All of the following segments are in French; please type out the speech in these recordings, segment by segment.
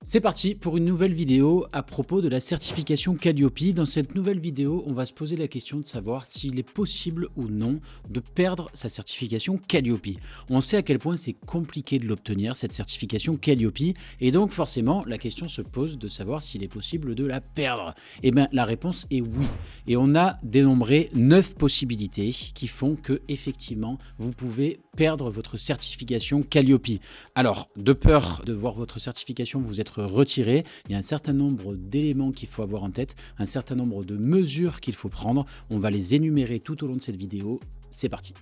C'est parti pour une nouvelle vidéo à propos de la certification Calliope. Dans cette nouvelle vidéo, on va se poser la question de savoir s'il est possible ou non de perdre sa certification Calliope. On sait à quel point c'est compliqué de l'obtenir, cette certification Calliope, et donc forcément la question se pose de savoir s'il est possible de la perdre. Et bien la réponse est oui. Et on a dénombré 9 possibilités qui font que effectivement vous pouvez perdre votre certification Calliope. Alors, de peur de voir votre certification vous être retirée, il y a un certain nombre d'éléments qu'il faut avoir en tête, un certain nombre de mesures qu'il faut prendre. On va les énumérer tout au long de cette vidéo. C'est parti.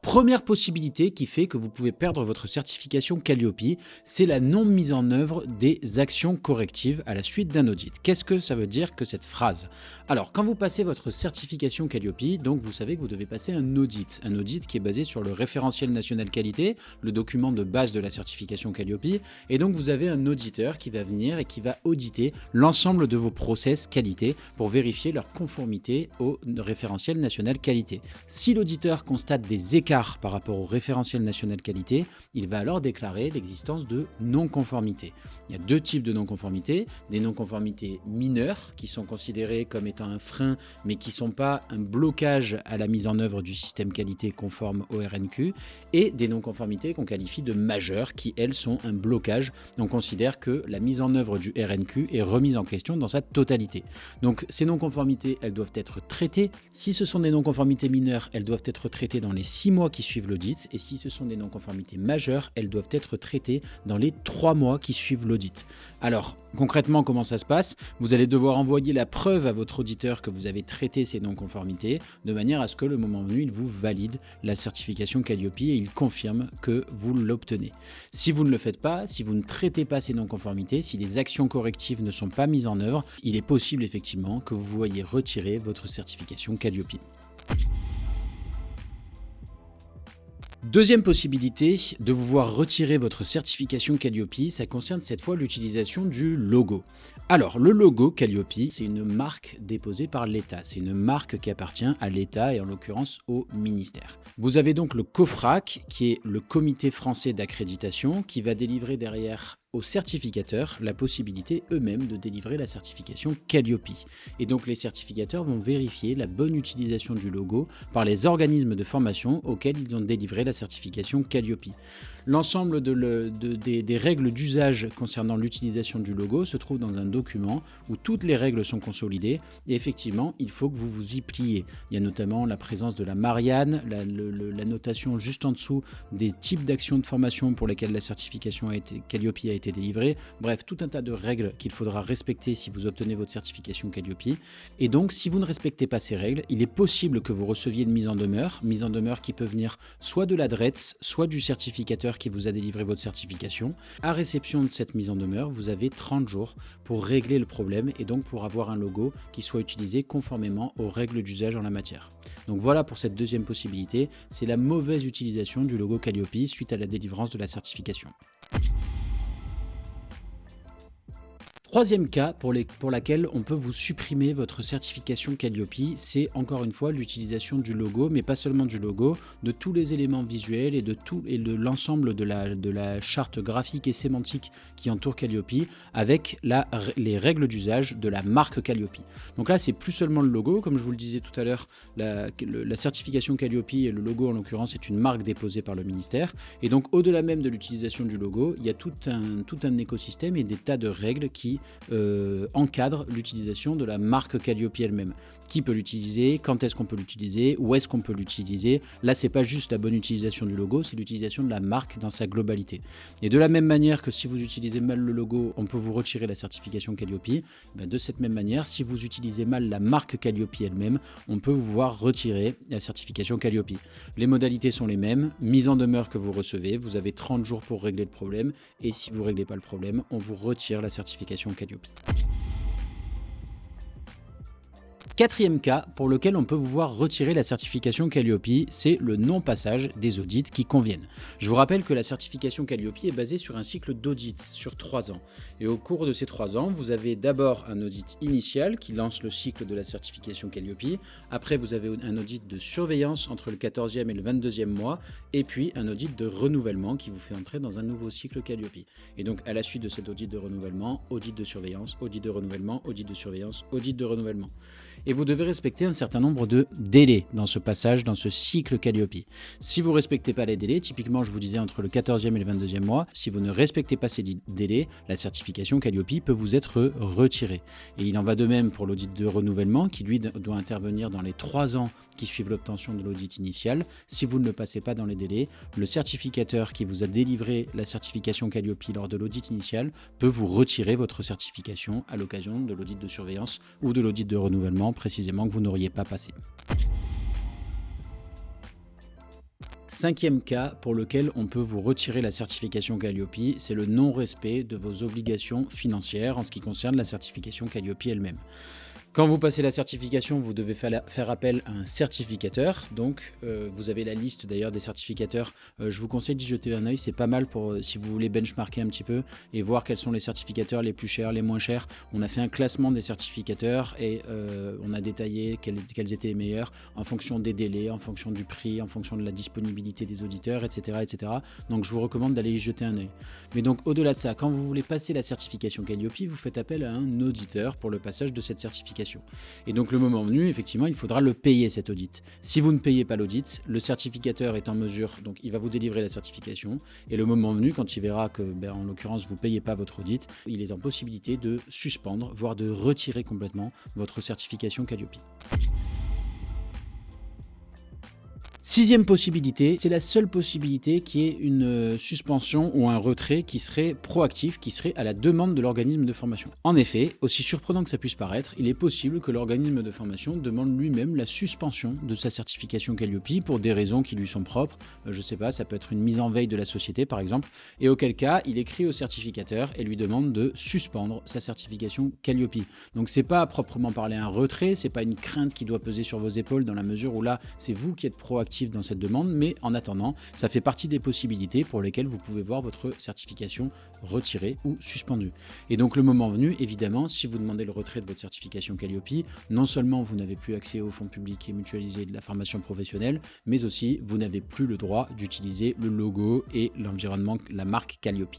Première possibilité qui fait que vous pouvez perdre votre certification Calliope, c'est la non mise en œuvre des actions correctives à la suite d'un audit. Qu'est-ce que ça veut dire que cette phrase? Alors, quand vous passez votre certification Calliope, donc vous savez que vous devez passer un audit qui est basé sur le référentiel national qualité, le document de base de la certification Calliope, et donc vous avez un auditeur qui va venir et qui va auditer l'ensemble de vos process qualité pour vérifier leur conformité au référentiel national qualité. Si l'auditeur constate des écarts par rapport au référentiel national qualité, il va alors déclarer l'existence de non-conformité. Il y a deux types de non-conformité, des non-conformités mineures qui sont considérées comme étant un frein mais qui ne sont pas un blocage à la mise en œuvre du système qualité conforme au RNQ, et des non-conformités qu'on qualifie de majeures qui elles sont un blocage. On considère que la mise en œuvre du RNQ est remise en question dans sa totalité. Donc ces non-conformités, elles doivent être traitées. Si ce sont des non-conformités mineures, elles doivent être traitées dans les 6 mois qui suivent l'audit, et si ce sont des non-conformités majeures, elles doivent être traitées dans les 3 mois qui suivent l'audit. Alors, concrètement, comment ça se passe? Vous allez devoir envoyer la preuve à votre auditeur que vous avez traité ces non-conformités, de manière à ce que le moment venu, il vous valide la certification Calliope et il confirme que vous l'obtenez. Si vous ne le faites pas, si vous ne traitez pas ces non-conformités, si les actions correctives ne sont pas mises en œuvre, il est possible effectivement que vous voyiez retirer votre certification Calliope. Deuxième possibilité de vous voir retirer votre certification Calliope, ça concerne cette fois l'utilisation du logo. Alors, le logo Calliope, c'est une marque déposée par l'État. C'est une marque qui appartient à l'État et en l'occurrence au ministère. Vous avez donc le COFRAC, qui est le Comité français d'accréditation, qui va délivrer derrière aux certificateurs la possibilité eux-mêmes de délivrer la certification Calliope. Et donc les certificateurs vont vérifier la bonne utilisation du logo par les organismes de formation auxquels ils ont délivré la certification Calliope. L'ensemble des règles d'usage concernant l'utilisation du logo se trouve dans un document où toutes les règles sont consolidées et effectivement il faut que vous vous y pliez. Il y a notamment la présence de la Marianne, la notation juste en dessous des types d'actions de formation pour lesquelles la certification Calliope a été délivrée. Bref, tout un tas de règles qu'il faudra respecter si vous obtenez votre certification Calliope. Et donc, si vous ne respectez pas ces règles, il est possible que vous receviez une mise en demeure qui peut venir soit de l'adresse, soit du certificateur qui vous a délivré votre certification. À réception de cette mise en demeure, vous avez 30 jours pour régler le problème et donc pour avoir un logo qui soit utilisé conformément aux règles d'usage en la matière. Donc voilà pour cette deuxième possibilité, c'est la mauvaise utilisation du logo Calliope suite à la délivrance de la certification. Troisième cas pour laquelle on peut vous supprimer votre certification Calliope, c'est encore une fois l'utilisation du logo, mais pas seulement du logo, de tous les éléments visuels et de l'ensemble de la charte graphique et sémantique qui entoure Calliope avec les règles d'usage de la marque Calliope. Donc là, c'est plus seulement le logo, comme je vous le disais tout à l'heure, la certification Calliope et le logo en l'occurrence est une marque déposée par le ministère. Et donc au-delà même de l'utilisation du logo, il y a tout un écosystème et des tas de règles qui encadre l'utilisation de la marque Calliope elle-même. Qui peut l'utiliser, quand est-ce qu'on peut l'utiliser, où est-ce qu'on peut l'utiliser. Là, c'est pas juste la bonne utilisation du logo, c'est l'utilisation de la marque dans sa globalité. Et de la même manière que si vous utilisez mal le logo, on peut vous retirer la certification Calliope, de cette même manière, si vous utilisez mal la marque Calliope elle-même, on peut vous voir retirer la certification Calliope. Les modalités sont les mêmes, mise en demeure que vous recevez, vous avez 30 jours pour régler le problème, et si vous ne réglez pas le problème, on vous retire la certification Calliope. Quatrième cas pour lequel on peut vous voir retirer la certification Calliope, c'est le non-passage des audits qui conviennent. Je vous rappelle que la certification Calliope est basée sur un cycle d'audit sur 3 ans. Et au cours de ces 3 ans, vous avez d'abord un audit initial qui lance le cycle de la certification Calliope. Après, vous avez un audit de surveillance entre le 14e et le 22e mois. Et puis un audit de renouvellement qui vous fait entrer dans un nouveau cycle Calliope. Et donc à la suite de cet audit de renouvellement, audit de surveillance, audit de renouvellement, audit de surveillance, audit de renouvellement. Et vous devez respecter un certain nombre de délais dans ce passage, dans ce cycle Calliope. Si vous ne respectez pas les délais, typiquement je vous disais entre le 14e et le 22e mois, si vous ne respectez pas ces délais, la certification Calliope peut vous être retirée. Et il en va de même pour l'audit de renouvellement qui lui doit intervenir dans les 3 ans qui suivent l'obtention de l'audit initial. Si vous ne le passez pas dans les délais, le certificateur qui vous a délivré la certification Calliope lors de l'audit initial peut vous retirer votre certification à l'occasion de l'audit de surveillance ou de l'audit de renouvellement précisément que vous n'auriez pas passé. Cinquième cas pour lequel on peut vous retirer la certification Calliope, c'est le non-respect de vos obligations financières en ce qui concerne la certification Calliope elle-même. Quand vous passez la certification, vous devez faire appel à un certificateur. Donc, vous avez la liste d'ailleurs des certificateurs. Je vous conseille d'y jeter un œil. C'est pas mal pour si vous voulez benchmarker un petit peu et voir quels sont les certificateurs les plus chers, les moins chers. On a fait un classement des certificateurs et on a détaillé quels étaient les meilleurs en fonction des délais, en fonction du prix, en fonction de la disponibilité des auditeurs, etc., etc. Donc, je vous recommande d'aller y jeter un œil. Mais donc, au-delà de ça, quand vous voulez passer la certification Calliope, vous faites appel à un auditeur pour le passage de cette certification. Et donc le moment venu, effectivement, il faudra le payer cet audit. Si vous ne payez pas l'audit, le certificateur est en mesure, donc il va vous délivrer la certification, et le moment venu, quand il verra que, en l'occurrence, vous ne payez pas votre audit, il est en possibilité de suspendre, voire de retirer complètement votre certification Calliope. Sixième possibilité, c'est la seule possibilité qui est une suspension ou un retrait qui serait proactif, qui serait à la demande de l'organisme de formation. En effet, aussi surprenant que ça puisse paraître, il est possible que l'organisme de formation demande lui-même la suspension de sa certification Calliope pour des raisons qui lui sont propres. Je sais pas, ça peut être une mise en veille de la société par exemple, et auquel cas, il écrit au certificateur et lui demande de suspendre sa certification Calliope. Donc c'est pas à proprement parler un retrait, c'est pas une crainte qui doit peser sur vos épaules dans la mesure où là, c'est vous qui êtes proactif dans cette demande, mais en attendant, ça fait partie des possibilités pour lesquelles vous pouvez voir votre certification retirée ou suspendue. Et donc le moment venu, évidemment, si vous demandez le retrait de votre certification Calliope, non seulement vous n'avez plus accès aux fonds publics et mutualisés de la formation professionnelle, mais aussi vous n'avez plus le droit d'utiliser le logo et l'environnement, la marque Calliope.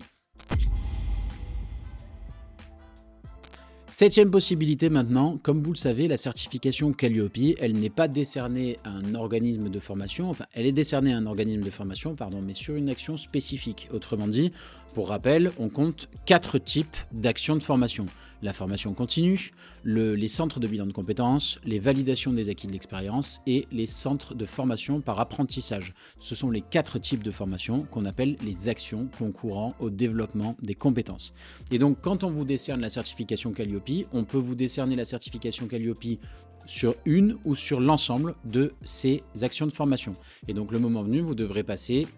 Septième possibilité maintenant, comme vous le savez, la certification Calliope, elle n'est pas décernée à un organisme de formation, enfin elle est décernée à un organisme de formation, mais sur une action spécifique. Autrement dit, pour rappel, on compte 4 types d'actions de formation. La formation continue, les centres de bilan de compétences, les validations des acquis de l'expérience et les centres de formation par apprentissage. Ce sont les 4 types de formation qu'on appelle les actions concourant au développement des compétences. Et donc quand on vous décerne la certification Calliope, on peut vous décerner la certification Calliope sur une ou sur l'ensemble de ces actions de formation. Et donc le moment venu, vous devrez passer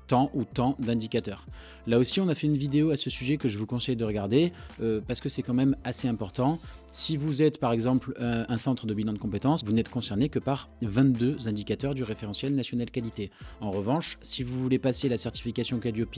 tant ou tant d'indicateurs. Là aussi, on a fait une vidéo à ce sujet que je vous conseille de regarder parce que c'est quand même assez important. Si vous êtes par exemple un centre de bilan de compétences, vous n'êtes concerné que par 22 indicateurs du référentiel national qualité. En revanche, si vous voulez passer la certification Calliope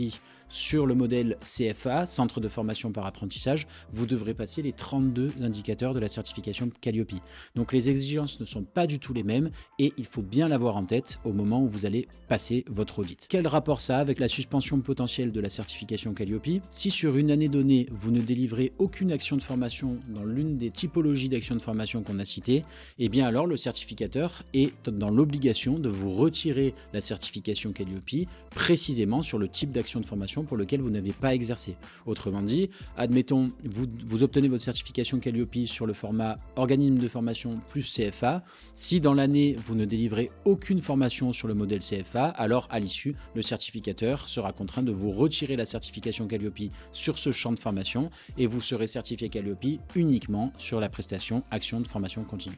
sur le modèle CFA, centre de formation par apprentissage, vous devrez passer les 32 indicateurs de la certification Calliope. Donc les exigences ne sont pas du tout les mêmes et il faut bien l'avoir en tête au moment où vous allez passer votre audit. Quel rapport ça avec la suspension potentielle de la certification Calliope? Si sur une année donnée, vous ne délivrez aucune action de formation dans l'une des typologies d'actions de formation qu'on a citées, eh bien alors le certificateur est dans l'obligation de vous retirer la certification Calliope précisément sur le type d'action de formation pour lequel vous n'avez pas exercé. Autrement dit, admettons, vous obtenez votre certification Calliope sur le format organisme de formation plus CFA. Si dans l'année, vous ne délivrez aucune formation sur le modèle CFA, alors à l'issue, le certificateur sera contraint de vous retirer la certification Calliope sur ce champ de formation et vous serez certifié Calliope uniquement sur la prestation action de formation continue.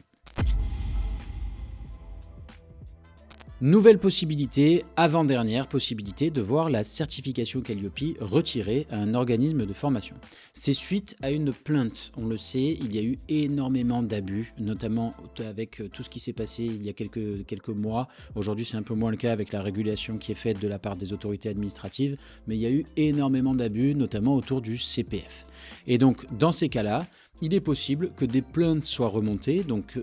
Nouvelle possibilité, avant-dernière possibilité de voir la certification Calliope retirée à un organisme de formation. C'est suite à une plainte. On le sait, il y a eu énormément d'abus, notamment avec tout ce qui s'est passé il y a quelques mois. Aujourd'hui, c'est un peu moins le cas avec la régulation qui est faite de la part des autorités administratives, mais il y a eu énormément d'abus, notamment autour du CPF. Et donc, dans ces cas-là, il est possible que des plaintes soient remontées, donc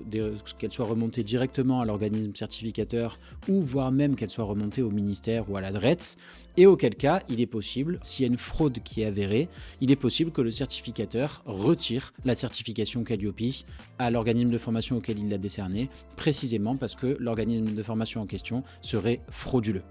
qu'elles soient remontées directement à l'organisme certificateur ou voire même qu'elles soient remontées au ministère ou à la DRETS, et auquel cas, il est possible, s'il y a une fraude qui est avérée, il est possible que le certificateur retire la certification Calliope à l'organisme de formation auquel il l'a décernée, précisément parce que l'organisme de formation en question serait frauduleux.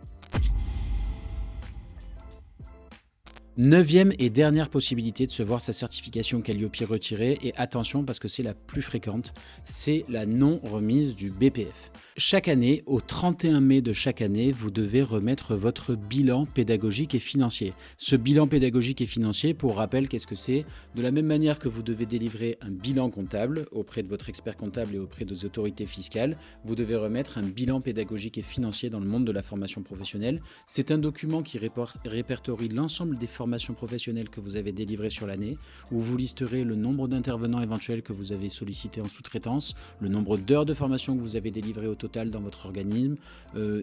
Neuvième et dernière possibilité de se voir sa certification Calliope retirée, et attention parce que c'est la plus fréquente, c'est la non-remise du BPF. Chaque année, au 31 mai de chaque année, vous devez remettre votre bilan pédagogique et financier. Ce bilan pédagogique et financier, pour rappel, qu'est-ce que c'est? De la même manière que vous devez délivrer un bilan comptable auprès de votre expert comptable et auprès des autorités fiscales, vous devez remettre un bilan pédagogique et financier dans le monde de la formation professionnelle. C'est un document qui répertorie l'ensemble des formations professionnelles que vous avez délivrées sur l'année, où vous listerez le nombre d'intervenants éventuels que vous avez sollicités en sous-traitance, le nombre d'heures de formation que vous avez délivrées au total dans votre organisme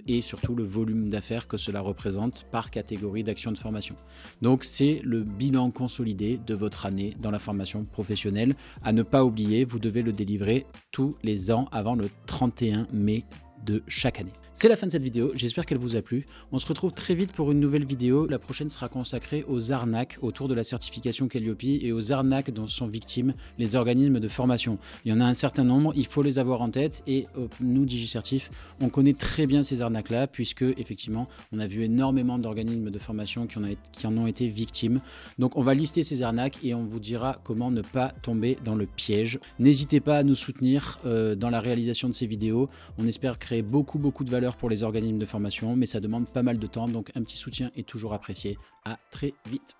et surtout le volume d'affaires que cela représente par catégorie d'action de formation. Donc c'est le bilan consolidé de votre année dans la formation professionnelle. À ne pas oublier, vous devez le délivrer tous les ans avant le 31 mai de chaque année. C'est la fin de cette vidéo, j'espère qu'elle vous a plu. On se retrouve très vite pour une nouvelle vidéo. La prochaine sera consacrée aux arnaques autour de la certification Calliope et aux arnaques dont sont victimes les organismes de formation. Il y en a un certain nombre, il faut les avoir en tête et nous, DigiCertif, on connaît très bien ces arnaques-là puisque effectivement, on a vu énormément d'organismes de formation qui en ont été victimes. Donc on va lister ces arnaques et on vous dira comment ne pas tomber dans le piège. N'hésitez pas à nous soutenir dans la réalisation de ces vidéos. On espère créer beaucoup de valeur pour les organismes de formation, mais ça demande pas mal de temps, donc un petit soutien est toujours apprécié. À très vite.